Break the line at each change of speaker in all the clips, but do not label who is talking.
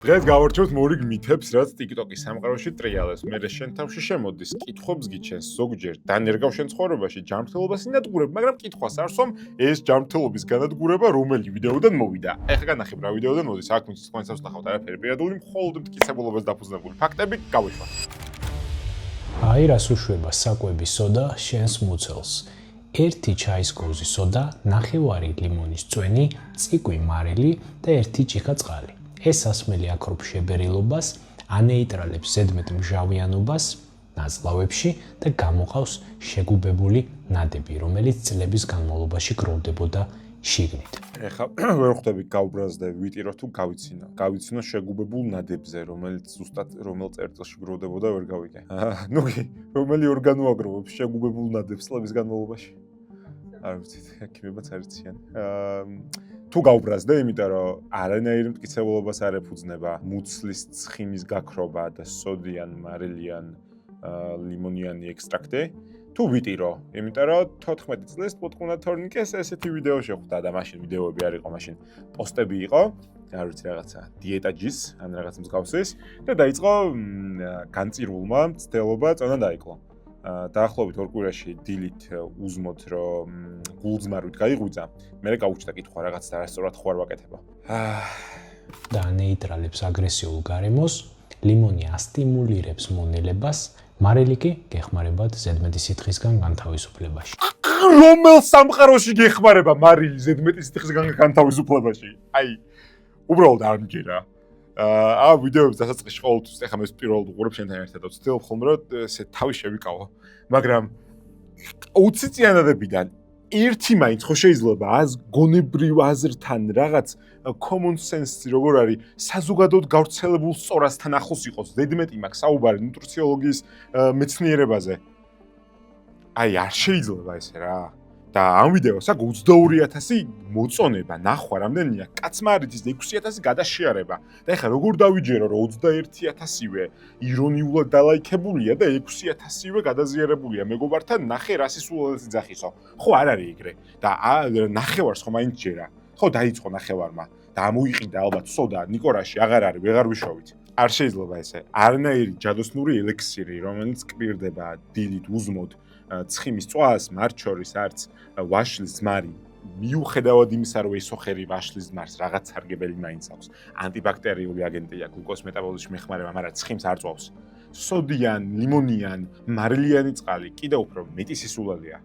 დღეს გავარჩევთ მორიგ მითებს, რაც TikTok-ის სამყაროში ტრიალებს. მე შენ თავში შემოდის, კითხვებს გიჩენს ზოგჯერ დანერგავ შენ ცხოვრებაში ჯანმრთელობას ინადგურებ, მაგრამ კითხვას არსვამ ეს ჯანმრთელობის განადგურება რომელი ვიდეოდან მოვიდა. ეხლა განახებ რა ვიდეოდან მოდის, აქ მის თქვენსაც ნახავთ არაფერი პირადული, მხოლოდ მტკიცებულობას დაფუძნებული ფაქტები გავიშვათ.
აი რას უშვება საკვები სოდა შენს მუცელს. ერთი ჩაის კოვზი სოდა, ნახევარი ლიმონის წვენი, ციკვი მარილი და ერთი ჭიქა წყალი. ეს სასმელი აქრობს შებერილობას, ანეიტრალებს ზედმეტ მჟავიანობას ნაწლავებში და გამოყავს შეგუბებული ნადები, რომელიც წლების განმავლობაში გროვდებოდა შიგნით.
ეხლა ვერ ხვდები გავბრაზდე ვიტირო თუ გავიცინო. გავიცინო შეგუბებულ ნადებზე, რომელიც ზუსტად რომელ წერტილში გროვდებოდა ვერ გავიგე. ნუ კი, რომელი ორგანო აგროვებს შეგუბებულ ნადებს წლების განმავლობაში? არ ვიცით, ექიმებაც არიციან. თუ გავბრაზდე, იმიტომ რომ არანაირი მტკიცებულობას არ ეფუძნება მუცლის ცხიმის გაქრობა და სოდიან, მარილიან, ლიმონიანი ექსტრაქტი. თუ ვიტირო, იმიტომ რომ 14 წლის პოტკუნა თორნიკეს ესეთი ვიდეო შეხვდა და მაშინ ვიდეოები არ იყო, მაშინ პოსტები იყო, არ ვიცი რაღაცა დიეტაჯის ან რაღაც მსგავსის და დაიწყო განწირულმა მცდელობა წონა დაიკლო. დაახლოებით 2 კვირაში დილით უზმოთ რომ გულძმარვით გაიღვიძა, მე გავუჩნდა კითხვა რაღაც და არასწორად ხო არ ვაკეთება.
და ნეიტრალებს აგრესიულ გარემოს, ლიმონი ასტიმულირებს მონელებას, მარილი კი გეხმარებათ ზედმეტი სითხისგან განთავისუფლებაში.
რომელ სამყაროში გეხმარება მარილი ზედმეტი სითხისგან განთავისუფლებაში? აი, უბრალოდ არ მგერა. ვიდეოებს დასაწყისში ყოველთვის ეხლა მე პირველად უყურებ შენთან ერთად და ვცდილობ ხოლმე რომ ესე თავი შევიკავო. მაგრამ 20 წინადადებიდან ერთი მაინც ხო შეიძლება გონებრივ აზრთან რაღაც common sense როგორ არის საზოგადოდ გავრცელებულ სწორასთან ახლოს იყოს. ზედმეტი მაქვს საუბარი ნუტრიციოლოგიის მეცნიერებაზე. აი არ შეიძლება ესე რა. და ამ ვიდეოს აქ 22,000 მოწონება, ნახვა რამდენია, კაცმა არ იცის 6,000 გადაშიარება. და ეხლა როგორ დავიჯერო რომ 21,000-ვე ირონიულად დალაიქებულია და 6,000-ვე გადაზიარებულია მეგობართან, ნახე რა სისულელესი ძახისო. ხო არ არის ეგრე. და ნახევარს ხო მაინც ჯერა. ხო დაიწყო ნახევარმა და ამოიყიდა ალბათ სოდა ნიკორაში აღარ არის, ვეღარ ვიშოვით. არ შეიძლება ესე. არანაირი ჯადოსნური ელექსირი, რომელიც კვირდება დილით უზმოდ ცხიმის წვას, მათ შორის არც ვაშლის ძმარი, მიუხედავად იმისა, რომ ესოხერი ვაშლის ძმარს რაღაც სარგებელი მაინც აქვს. ანტიბაქტერიული აგენტია, გლუკოზის მეტაბოლიზმის მეხმარება, მაგრამ ცხიმს არ წვავს. სოდიან, ლიმონიან, მარილიანი წყალი, კიდევ უფრო მეტი სისულელეა.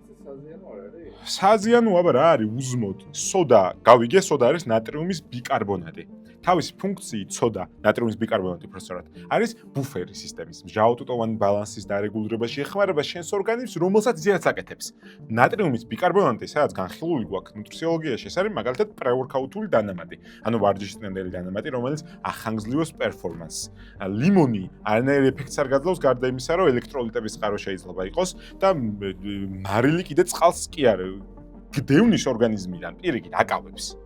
საზიანო აბა რა არის უზმოდ. სოდა, გავიგე, სოდა არის ნატრიუმის ბიკარბონატი. თავისი ფუნქციით სოდა, ნატრიუმის ბიკარბონატი პროფესორად, არის ბუფერი სისტემის, მჟავატუტოვანი ბალანსის დარეგულირებაში ეხმარება შენს ორგანიზმს, რომელსაც ზიანს აკეთებს. ნატრიუმის ბიკარბონატი, სადაც განხილული გვაქვს ნუტრიციოლოგიაში, ეს არის მაგალითად პრეორქაუთული დანამატი, ანუ ვარჯიშისწინებელი დანამატი, რომელიც ახანგრძლივებს პერფორმანსს. ლიმონი არანაირი ეფექტს არ გაძლევს, გარდა იმისა, რომ ელექტროლიტების წყარო შეიძლება იყოს და მარილი კიდე წყალს კი არ გდევნის ორგანიზმიდან, პირიქით აკავებს.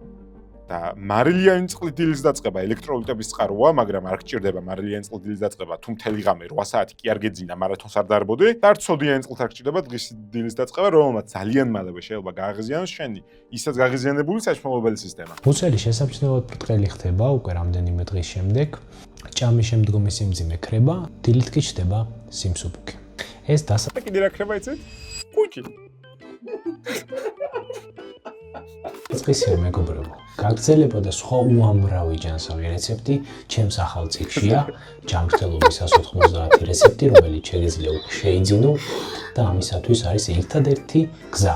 და მარილიანი წყლით დილის დაწყება ელექტროლიტების წყაროა, მაგრამ არ გჭირდება მარილიანი წყლით დილის დაწყება, თუ მთელი ღამე 8 საათი კი არ გეძინა, მარათონს არ დაარბოდი და არც სოდიანი წყლით არ გჭირდება დღის დილის დაწყება, რომელმაც ძალიან მალევე შეიძლება გააღიზიანოს შენი, ისაც გაღიზიანებული საშუალებელი სისტემა.
მუცელი შესამჩნევად ბრტყელი ხდება უკვე რამდენიმე დღის შემდეგ, ჭამის შემდგომი სიმძიმე ქრება, დილით კი ჩდება სიმსუბუქი. ეს
კიდე რა ქრება იცით? კუჭი.
წესია მეგობრებო, გაგრძელება და სხვა უამრავი ჯანსაღი რეცეპტი ჩემს ახალ წიგნშია, ჯანმრთელობის 190 რეცეპტი, რომელიც შეგიძლია შეიძინო და ამისათვის არის ერთადერთი გზა.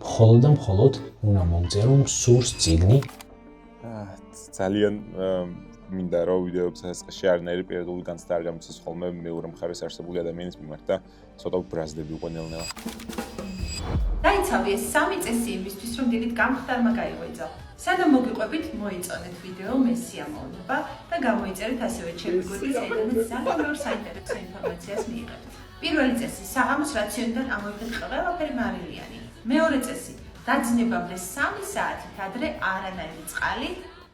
მხოლოდ და მხოლოდ უნდა მომწერო სურს წიგნი.
ძალიან მინდა რომ ვიდეოებს ასწრებში არანაირი პირადული განცდა არ გამიცეს ხოლმე მეორე მხარეს არსებული ადამიანის მიმართ და ცოტა ბრაზდები უკვე ნელ-ნელა.
დაიცავი ეს 3 წესი იმისთვის, რომ დილით გამხდარმა გაიღვიძო. სანამ მოგიყვებით, მოიწონეთ ვიდეო მე სიამოვნება და გამოიწერეთ ასევე ჩემი გვერდი, საიდანაც ძალიან ბევრ საინტერესო ინფორმაციას მიიღებთ. პირველი წესი: საღამოს რაციონიდან ამოიღეთ ყველაფერი მარილიანი. მეორე წესი: დაძნებამდე 3 საათით ადრე არანაირი წყალი,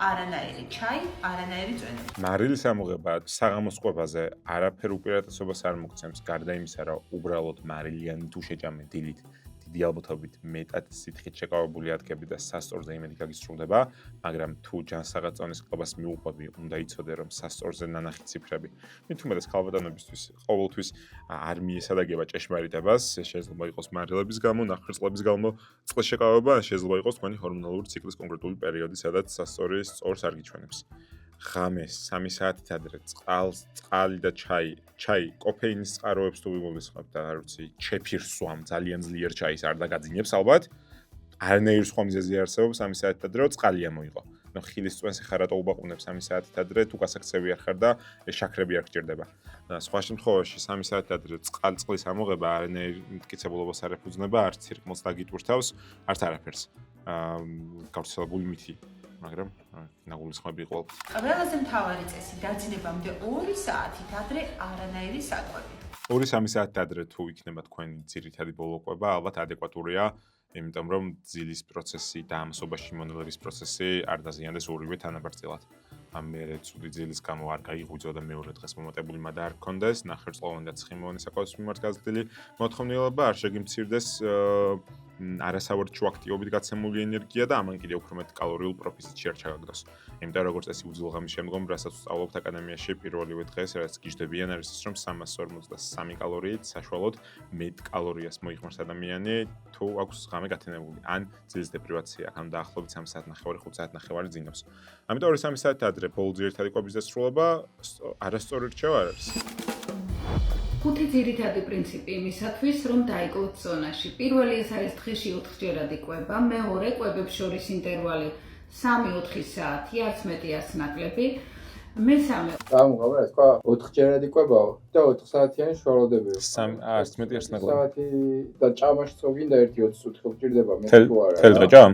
არანაირი ჩაი, არანაირი წვენები.
მარილის ამოღება საღამოს კვებაზე არაფერ უპირატესობას არ მოგცემს, გარდა იმისა, რომ უბრალოდ მარილიანი თუ შეჭამე დილით დიდი ალბათობით მეტად სითხით შეკავებული ადგები და სასწორზე იმედი გაგისრულდება, მაგრამ თუ ჯანსაღაწევნის კლუბას მიუყვები, უნდა იცოდე, რომ სასწორზე ნანახი ციფრები. მით უმეტეს ქალბატონობისთვის ყოველთვის არ მიესადაგება ჭეშმარიტებას, შეიძლება იყოს მარილების გამო, ნახშირწყლების გამო, წყლის შეკავება, შეიძლება იყოს თქვენი ჰორმონალური ციკლის კონკრეტული პერიოდი, სადაც სასწორი სწორს არ გიჩვენებს. ღამეს 3 საათით ადრე წყალი და ჩაი, კოფეინის წყაროებს თუ ვიგულისხმებთ და არ ვიცი, ჩეფირს სვამ, ძალიან ძლიერ ჩაის არ დაგაძინებს ალბათ. არანაირი სხვა მიზეზი არსებობს 3 საათით ადრე წყალი ამოიღო. ნუ ხილის წვენს ხარ ატოუბაყუნებს 3 საათით ადრე თუ გასაქცევი არ ხარ და შაქრები არ გჭირდება. სხვა შემთხვევაში 3 საათით ადრე წყლის ამოღება არანაირ მტკიცებულობას არ ეფუძნება, არც ცირკმელს დაგიტვირთავს, არც არაფერს. გავრცელებული მითი, მაგრამ ნაგულისხმები ყოველ.
ყველაზე მთავარი წესი დაძინებამდე 2 საათით ადრე არანაირი საკვები.
2-3 საათით ადრე თუ იქნება თქვენი ძირითადი ბოლოყვება, ალბათ ადეკვატურია, იმიტომ რომ ძილის პროცესი და ამასობაში მონელების პროცესი არ დაზიანდეს ორივე თანაბარწილად. მე ცუდი ძილის გამო არ გაიღვიძო და მეორე დღეს მომატებული მადა არ გქონდეს, ნახევარწლოვანი და ცხიმოვანი საკვალის მიმართ გაზრდილი მოთხოვნილება არ შეგიმცირდეს არასავარჯიშო აქტივობით გაცემული ენერგია და ამან კიდევ უფრო მეტ კალორიულ პროფიციტში არ ჩაგაგდოს. იმიტომ როგორც წესი უძილო ღამის შემდგომ, რასაც ვსწავლობთ აკადემიაში პირველივე დღეს, რაც გიждდებიან, არის ის, რომ 343 კალორიით საშუალოდ მეტ კალორიას მოიხმარს ადამიანი, თუ აქვს ღამე გათენებული, ან ძილის დეპრივაცია, ან დაახლოებით 3 საათნახევარი, 5 საათნახევარი ძინავს. ამიტომ 2-3 საათით ადრე ბოლო ძირითადი კვების დასრულება არასწორი რჩევა არ არის.
5 ძირითადი პრინციპი იმისათვის, რომ დაიკლოთ ზონაში. პირველი ეს არის დღეში 4-ჯერადი კვება, მეორე კვებებს შორის ინტერვალი 3-4 საათი, არც მეტი არც ნაკლები. მესამე
გამოგავა რა თქვა 4-ჯერადი კვებაო და 4 საათიანი შუალოდებია.
არც მეტი არც ნაკლები.
საათი და ჭამაში წო გინდა 1-20 წუთი ხო გჭირდება მე თუ არა.
თელ დღე ჭამ?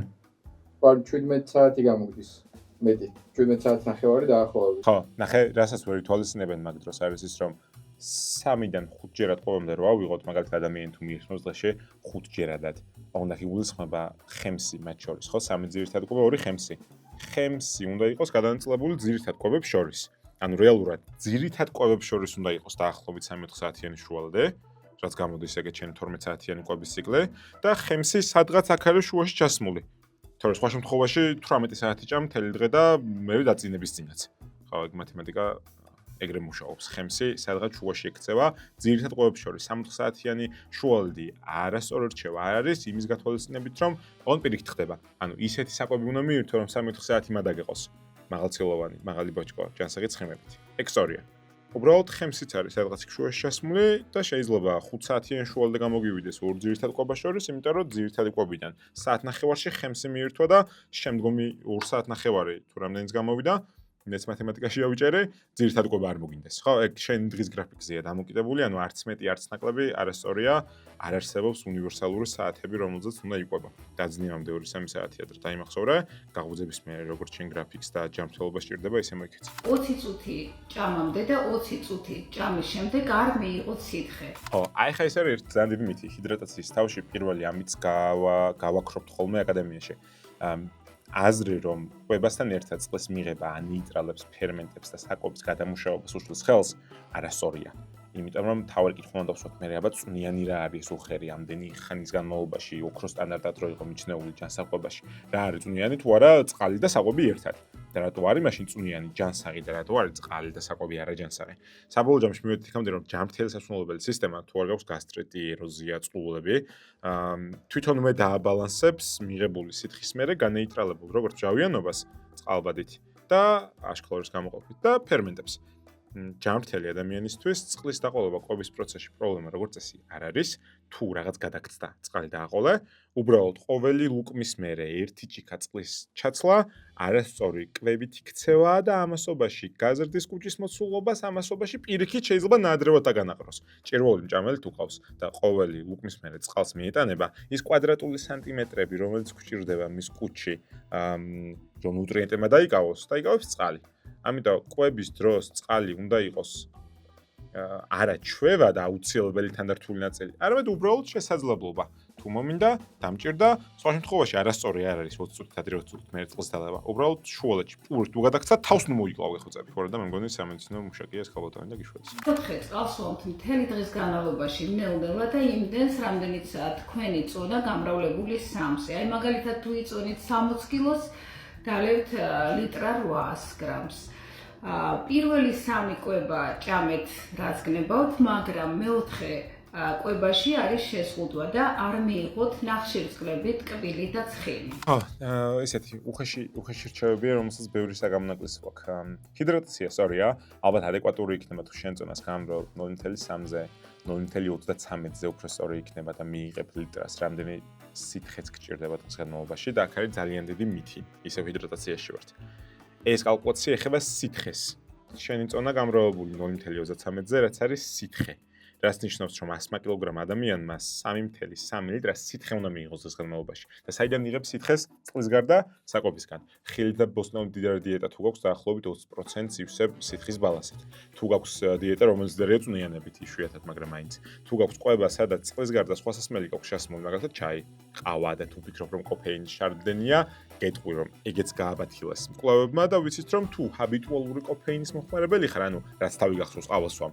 17 საათი გამოგდის. მეტი 17 საათი ნახევარი დაახლოებით.
ხო, ნახე, რასაც ვერ ითვალისწინებენ მაგ დროს არის ის, რომ 3-დან 5 ჯერად კვებამდე რო ავიღოთ, მაგალითად ადამიანი თუ მიიხსნოს დღეში 5 ჯერადად. უნდა გიგულისხმება ხემსი მათ შორის, ხო? 3 ძირითადი კვება, 2 ხემსი. ხემსი უნდა იყოს გადანაწილებული ძირითად კვებებს შორის. ანუ რეალურად ძირითად კვებებს შორის უნდა იყოს დაახლოებით 3-4 საათიანი შუალოდე, რაც გამოდის ეგეთ ჩემ 12 საათიანი კვების ციკლი და ხემსი სადღაც აქ არის შუაში ჩასმული. თორე სხვა შემთხვევაში 18 საათი ჭამ მთელი დღე და მე დაწინების წინაც. ხო, ეგ მათემატიკა ეგრე მუშაობს. ხემსი სადღაც შუაში ექცევა ძირითად კვებებს შორის 3-4 საათიანი შუალოდი არასწორი რჩევა არ არის იმის გათვალისწინებით, რომ ოღონდ პირიქით ხდება. ანუ ისეთი საკვები უნდა მიირთო, რომ 3-4 საათი მადაგეყოს. მაღალცილოვანი, მაღალი ბოჭკო, ჯანსაღი ცხიმებით. ეგ სწორია. უბრალოდ ხემსიც არის სადღაც შუაში ჩასმული და შეიძლება 5 საათიან შუალოდე გამოგივიდეს ორ ძირითად კვებას შორის, იმიტომ რომ ძირითადი კვებიდან საათნახევარში ხემსი მიირთვა და შემდგომი 2 საათნახევარი თუ რამდენიც გამოვიდა, მეც მათემატიკაში ავიჭერე, ძირითადი კვება არ მოგინდეს. ხო, ეგ შენ დღის გრაფიკზეა დამოკიდებული, ანუ არც მეტი, არც ნაკლები არასწორია, არ არსებობს უნივერსალური საათები, რომელზეც უნდა იყვება. დაძინებამდე 2-3 საათი ადრე დაიმახსოვრე, გაღვიძების მერე როგორც შენ გრაფიკს და ჯანმრთელობა სჭირდება, ისე მოიქეცი.
20 წუთი ჭამამდე და 20 წუთი ჭამის შემდეგ არ მიიღოთ სითხე.
ხო, აი ხა ეს არის ერთი ძალიან დიდი მითი, ჰიდრატაციის თავში პირველი ამიც გავაქრობთ ხოლმე აკადემიაში. აზრი რომ კვებასთან ერთად წყლის მიღება ანეიტრალებს ფერმენტებს და საკვების გადამუშავებას უშლის ხელს არასწორია. იმიტომ რომ თავი კითხვა უნდა ვსვათ მე აბა წვნიანი რა არის უხერი ამდენი ხანის განმავლობაში ოქროს სტანდარტად რო იყო მიჩნეული ჯანსაღობაში. რა არის წვნიანი თუ არა წყალი და საკვები ერთად. და რატო არის მაშინ წვნიანი ჯანსაღი და რატო არის წყალი და საკვები არა ჯანსაღი. საბოლოო ჯამში მივედით იქამდე რომ ჯანმრთელი საშუალებელი სისტემა თუ არ გაქვს გასტრიტი, ეროზია, წყლულები, თვითონვე დააბალანსებს მიღებული სითხის მერე განეიტრალებულ როგორც მჟავიანობას წყალბადით და აშქლორის გამოყოფით და ფერმენტებს. ჯანმრთელი ადამიანისთვის წყლის დაყოლება კვების პროცესში პრობლემა როგორც წესი არ არის, თუ რაღაც გადაგწდა წყალი დააყოლე, უბრალოდ ყოველი ლუკმის მერე ერთი ჭიქა წყლის ჩაცლა არასწორი კვებით იქცევა და ამასობაში გაზრდის კუჭის მოცულობას ამასობაში პირიქით შეიძლება ნაადრევად დაგანაყროს. ჭირვეული მჭამელი თუ ყავს და ყოველი ლუკმის მერე წყალს მიეტანება, ის კვადრატული სანტიმეტრები, რომელიც გვჭირდება მის კუჭში, რომ ნუტრიენტებმა დაიკავოს, დაიკავებს წყალი. ამიტომ კვების დროს წყალი უნდა იყოს არა ჩვევა და აუცილებელი თანდართული ნაწილი, არამედ უბრალოდ შესაძლებლობა. თუ მომინდა, დამჭირდა, სხვა შემთხვევაში არასწორი არ არის 20 წუთით ადრე 20 წუთით მერე წელს დალევა. უბრალოდ შუალედში პურით თუ გადაგცა, თავს ნუ მოიკლავ ეხოწები ხო რა და მე მგონი სამედიცინო მუშაკია ეს ხალბატონი და გიშვედეს.
4 წელს ვამთ მთელი დღის განმავლობაში ნელ-ნელა და იმდენს რამდენიცაა თქვენი წონა გამრავლებული 3-ზე. აი მაგალითად თუ იწონით 60 კილოს, დალევთ ლიტრა 800 გრამს. პირველი 3 კვება ჭამეთ რაც გნებავთ, მაგრამ მეოთხე კვებაში არის შეზღუდვა და არ მიიღოთ ნახშირწყლები, ტკბილი და ცხენი.
ესეთი უხეში რჩევებია, რომელსაც ბევრი საგამონაკლისი გვაქვს. ჰიდრატაცია, სწორია, ალბათ ადეკვატური იქნება თუ შენ წონას გამრავლ 0.3-ზე, 0.33-ზე უფრო სწორი იქნება და მიიღებ ლიტრას, რამდენი სითხეც გჭირდება დღის განმავლობაში და აქ არის ძალიან დიდი მითი. ისევ ჰიდრატაციაში ვართ. ეს კალკულაცია ეხება სითხეს. შენი წონა გამრავლებული 0.33-ზე, რაც არის სითხე. რაც ნიშნავს, რომ 100 კილოგრამ ადამიანმა 3.3 ლიტრა სითხე უნდა მიიღოს დღის განმავლობაში. და საიდან იღებს სითხეს? წყლის გარდა საკვებისგან. ხილით და ბოსტნეულის მდიდარი დიეტა თუ გაქვს დაახლოებით 20% ივსებ სითხის ბალანსით. თუ გაქვს დიეტა, რომელიც ძალიან წვნიანებით იშვიათად, მაგრამ მაინც. თუ გაქვს კვება, სადაც წყლის გარდა სხვა სასმელი გაქვს შესმული, მაგალითად ჩაი, ყავა და თუ ფიქრობ, რომ კოფეინის შარდენია, გეტყვი რომ ეგეც გააბათილეს მკვლევებმა და ვიცით რომ თუ ჰაბიტუალური კოფეინის მოხმარებელი ხარ, ანუ რაც თავი გახსოვს ყავას სვამ,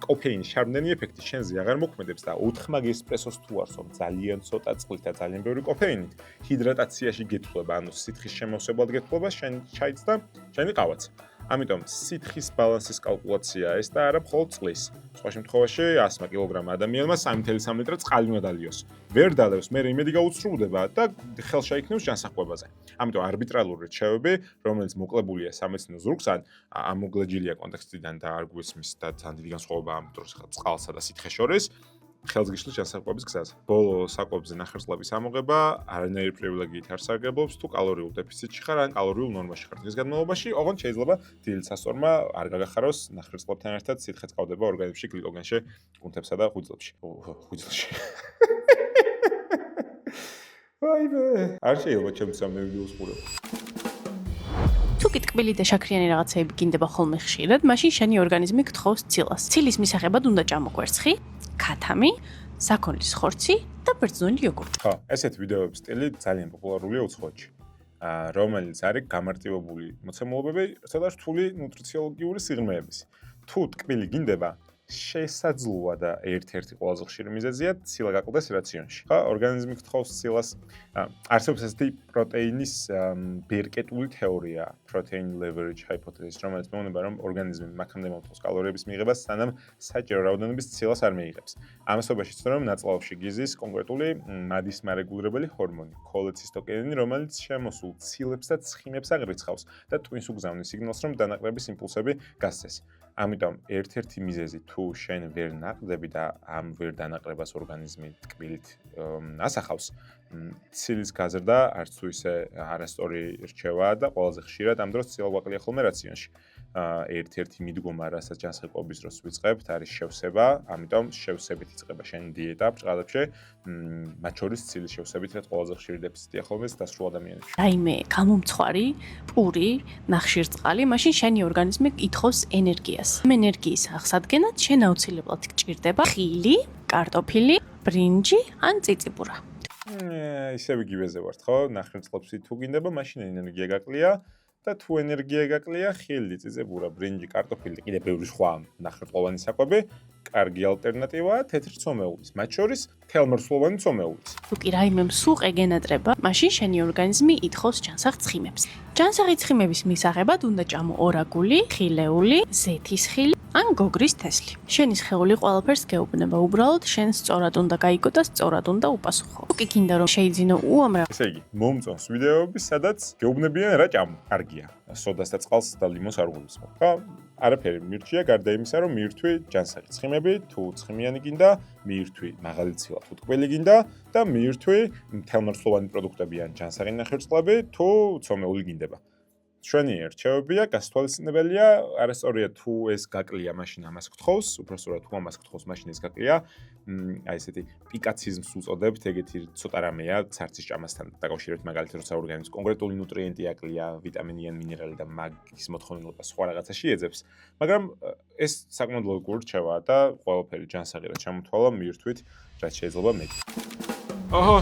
კოფეინის შარდენი ეფექტი შენზე აღარ მოქმედებს და 4 მაგ ესპრესოს თუ არსო ძალიან ცოტა წყლით და ძალიან ბევრი კოფეინით, ჰიდრატაციაში გეთვლება, ანუ სითხის შემოსებლად გეთვლება შენ ჩაიც და შენი ყავაც. ამიტომ სითხის ბალანსის კალკულაცია ეს და არა მხოლოდ წყლის. სხვა შემთხვევაში 100 კილოგრამ ადამიანმა 3.3 ლიტრა წყალი უნდა დალიოს. ვერ დალევს, მე იმედი გაუცრუდება და ხელშაიქნევს ჯანსაღყვებაზე. ამიტომ არბიტრალური რჩევები, რომელიც მოკლებულია სამეცნიერო ზურგს, ან ამოგლეჯილია კონტექსტიდან და არ გვესმის და ძალიან დიდი განსხვავება ამ დროს წყალსა და სითხეს შორის. ხელს გიშლის ჯანსაღყვების გზაზე. ბოლო საკვებზე ნახშირწყლების ამოღება არანაირი პრივილეგიით არ სარგებლობს, თუ კალორიულ დეფიციტში ხარ ან კალორიულ ნორმაში ხარ დღის განმავლობაში, ოღონდ შეიძლება დილით სასწორმა არ გაგახაროს ნახშირწყლებთან ერთად სითხე წყავდება ორგანიზმში გლიკოგენში, კუნთებსა და ღვიძლებში. ღვიძლში. ვაიმე, არ შეიძლება ჩემს ამ ვიდეოს ყურებ.
თუ კი ტკბილი და შაქრიანი რაღაცეები გინდება ხოლმე ხშირად, მაშინ შენი ორგანიზმი გთხოვს ცილას. ცილის მისაღებად უნდა ჭამოკვერცხი, ქათამი, საქონლის ხორცი და ბერძნული იოგურტი.
ხო, ესეთ ვიდეოების სტილი ძალიან პოპულარულია უცხოეთში. რომელიც არის გამარტივებული მოცემულობები, სადაც რთული ნუტრიციოლოგიური სიღრმეების. თუ ტკბილი გინდება, შესაძლოა და ერთ-ერთი ყველაზე ხშირი მიზეზია ცილა გაკლდეს რაციონში. ხო, ორგანიზმი გთხოვს ცილას. არსებობს ესეთი პროტეინის ბერკეტული თეორია, protein leverage hypothesis, რომელიც მეუბნება, რომ ორგანიზმი მაქამდე მოთხოვს კალორიების მიღებას, სანამ საჭირო რაოდენობის ცილას არ მიიღებს. ამასობაში ცნო, რომ ნაწლავში გიზის კონკრეტული მადის მარეგულირებელი ჰორმონი, ქოლეცისტოკინინი, რომელიც შემოსულ ცილებს და ცხიმებს აღრიცხავს და ტვინს უგზავნის სიგნალს, რომ დანაკლების იმპულსები გასცეს. ამიტომ ერთ-ერთი მიზეზი თუ შენ ვერ ნაყდები და ამ ვერ დანაკლებას ორგანიზმი ტკბილით ასახავს, ცილის გაზრდა არც თუ ისე არასწორი რჩევაა და ყველაზე ხშირად ამ დროს ცილა გვაკლია ხოლმე რაციონში. ერთ-ერთი მიდგომა, რასაც ჯანსაღყვების დროს ვიწყებთ, არის შევსება, ამიტომ შევსებით იწყება შენი დიეტა ბრწყადებში, მათ შორის ცილის შევსებით, რაც ყველაზე ხშირი დეფიციტია ხოლმე დასრულ ადამიანებში.
რაიმე გამომცხვარი, პური, ნახშირწყალი, მაშინ შენი ორგანიზმი ითხოვს ენერგიას. ამ ენერგიის აღსადგენად შენ აუცილებლად გჭირდება ხილი, კარტოფილი, ბრინჯი ან წიწიბურა.
ისევ იგივეზე ვართ, ხო? ნახშირწყლებში თუ გინდება, მაშინ ენერგია გაკლია და თუ ენერგია გაკლია, ხილი, წიწიბურა, ბრინჯი, კარტოფილი, კიდე ბევრი სხვა ნახშირწყლოვანი საკვები, კარგი ალტერნატივაა თეთრ ცომეულის, მათ შორის თელმრცლოვანი ცომეულის.
თუ კი რაიმე მსუყე გენატრება, მაშინ შენი ორგანიზმი ითხოვს ჯანსაღ ცხიმებს. ჯანსაღი ცხიმების მისაღებად უნდა ჭამო ორაგული, ხილეული, ზეთის ხილი ან გოგრის თესლი. შენი სხეული ყველაფერს გეუბნება, უბრალოდ შენ სწორად უნდა გაიგო და სწორად უნდა უპასუხო. თუ კი გინდა რომ შეიძინო უამრავ
ესე იგი, მომწონს ვიდეოები, სადაც გეუბნებიან რა ჭამო. კარგია. სოდას და წყალს და ლიმონს არ გულისხმობ. ხო? არაფერი მირჩია, გარდა იმისა, რომ მირთვი ჯანსაღი ცხიმები, თუ ცხიმიანი გინდა, მირთვი მაღალი ცილა, თუ ტკბილი გინდა და მირთვი თელმრცლოვანი პროდუქტები ან ჯანსაღი ნახშირწყლები, თუ ცომეული გინდება. ჩვენი რჩევებია, გასათვალისწინებელია, არასწორია თუ ეს გაკლია, მაშინ ამას გთხოვს, უბრალოდ თუ ამას გთხოვს, მაშინ ეს გაკლია. აი ესეთი პიკაციზმს უწოდებთ, ეგეთი ცოტა რამეა ცარცის ჭამასთან დაკავშირებით, მაგალითად, როცა ორგანიზმს კონკრეტული ნუტრიენტი აკლია, ვიტამინი ან მინერალი და მაგის მოთხოვნილება სხვა რაღაცაში ეძებს, მაგრამ ეს საკმაოდ ლოგიკური რჩევაა და ყველაფერი ჯანსაღი რაც ჩამოთვალა, მივირთვით, რაც შეიძლება მეტი. აჰა,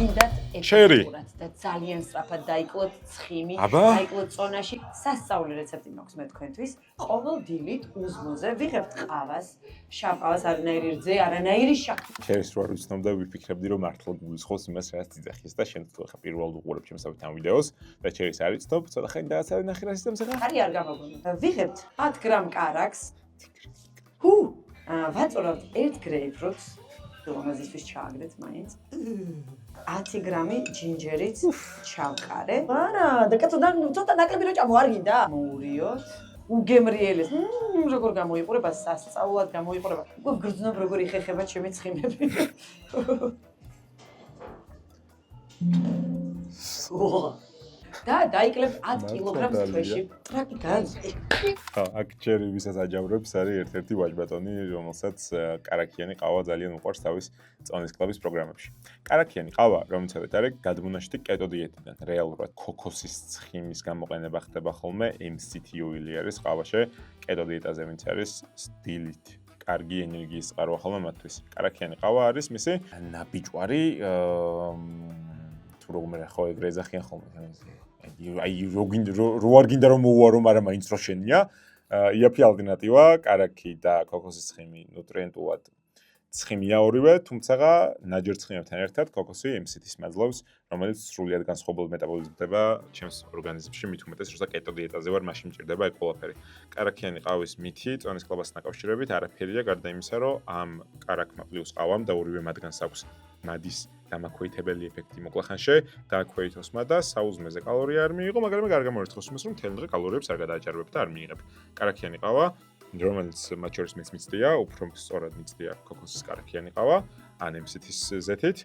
შერი.
და ძალიან სწრაფად დაიკლოთ ცხიმი,
აბა?
დაიკლოთ წონაში. სასწაული რეცეპტი მაქვს მე თქვენთვის. ყოველ დილით უზმოზე ვიღებთ ყავას, შავ ყავას, არანაირი რძე, არანაირი შაქრი.
შერის რო არ ვიცნობ და ვიფიქრებდი რომ მართლა გულისხმობს იმას რაც ძახის და შენ თუ ხა პირველად უყურებ ჩემსავით ამ ვიდეოს და შერის არ იცნობ, ცოტა ხანი დააცავე ნახე რა სისტემაზე ხარ.
ხარი არ გამოგონა. ვიღებთ 10 გრამ კარაქს. ჰუ, ვაწურავთ 1 გრეიპფრუტს. რომელზეც ჩააგდეთ მაინც 10 გრამი ჯინჯერიც ჩავკარე. არა, და კაცო და ცოტა ნაკლები რო ჭამო არ გინდა? მოურიოთ. უგემრიელეს. როგორ გამოიყურება სასწაულად გამოიყურება. უკვე გრძნობ როგორ იხეხება ჩემი ცხიმები. და დაიკლებ 10 კილოგრამს თვეში. ტრაკი განძი.
ხა, აქ ჩერი ვისაც აჯავრებს არის ერთ-ერთი ვაჟბატონი, რომელსაც კარაქიანი ყავა ძალიან უყვარს თავის წონის კლუბის პროგრამებში. კარაქიანი ყავა, რომელსაც არის გადმონაშთი კეტო დიეტიდან. რეალურად ქოქოსის ცხიმის გამოყენება ხდება ხოლმე, MCT oil-ი არის ყავაში, კეტო დიეტაზე ვინც არის დილით. კარგი ენერგიის წყაროა ხოლმე მათთვის. კარაქიანი ყავა არის მისი ნაბიჯვარი, თუ როგორ ხო ეგრე ეძახიან ხოლმე. აი რო არ გინდა რომ მოუარო, მაგრამ მაინც რო შენია, იაფი ალტერნატივა, კარაქი და ქოქოსის ცხიმი ნუტრიენტულად ცხიმია ორივე, თუმცა ნაჯერ ცხიმებთან ერთად ქოქოსი MCT-ს მაძლევს, რომელიც სრულიად განსხვავებულ მეტაბოლიზმდება ჩემს ორგანიზმში, მით უმეტეს, როცა კეტო დიეტაზე ვარ, მაშინ მჭირდება ეგ ყველაფერი. კარაქიანი ყავის მითი წონის კლუბასთან დაკავშირებით არაფერია, გარდა იმისა, რომ ამ კარაქმა პლუს ყავამ და ორივე მათგანს აქვს მადის დამაქვეითებელი ეფექტი მოკლახანში, დააქვეითოსმა და საუზმეზე კალორია არ მიიღო, მაგრამ ეგ არ გამორიცხავს იმას, რომ მთელი დღე კალორიებს არ გადააჭარბებ და არ მიიღებ. კარაქიანი ყავა, რომელიც მათ შორის მეც მიცდია, უფრო სწორად მიცდია ქოქოსის კარაქიანი ყავა, ან MCT-ის ზეთით.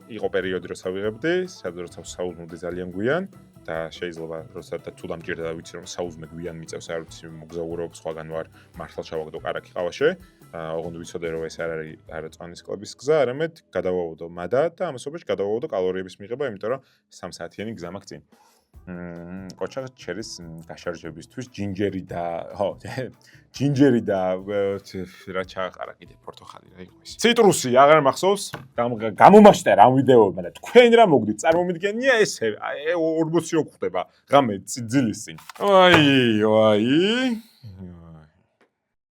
იყო პერიოდი, როცა ვიღებდი, სადაც საუზმედი ძალიან გვიან და შეიძლება როცა და თუ დამჭირდა ვიცი რომ საუზმე გვიან მიწევს, არ ვიცი მოგზაურობ სხვაგან ვარ, მართლა ჩავაგდო კარაქი ყავაში. ოღონდ ვიცოდე რომ ეს არ არის არა წონის კლუბის გზა, არამედ გადავავოდო მადა და ამასობაში გადავავოდო კალორიების მიღება, იმიტომ რომ 3 საათიანი გზა მაქვს წინ. კოჩა ჩერის გაშარჟებისთვის ჯინჯერი და ჯინჯერი და რა ჩააყარა კიდე პორტოხალი რა იყო ის. ციტრუსი აღარ მახსოვს, გამომაშტერა ამ ვიდეოებმა და თქვენ რა მოგდით, წარმომიდგენია ესე 40 რო ხდება ღამე ძილის წინ. აი.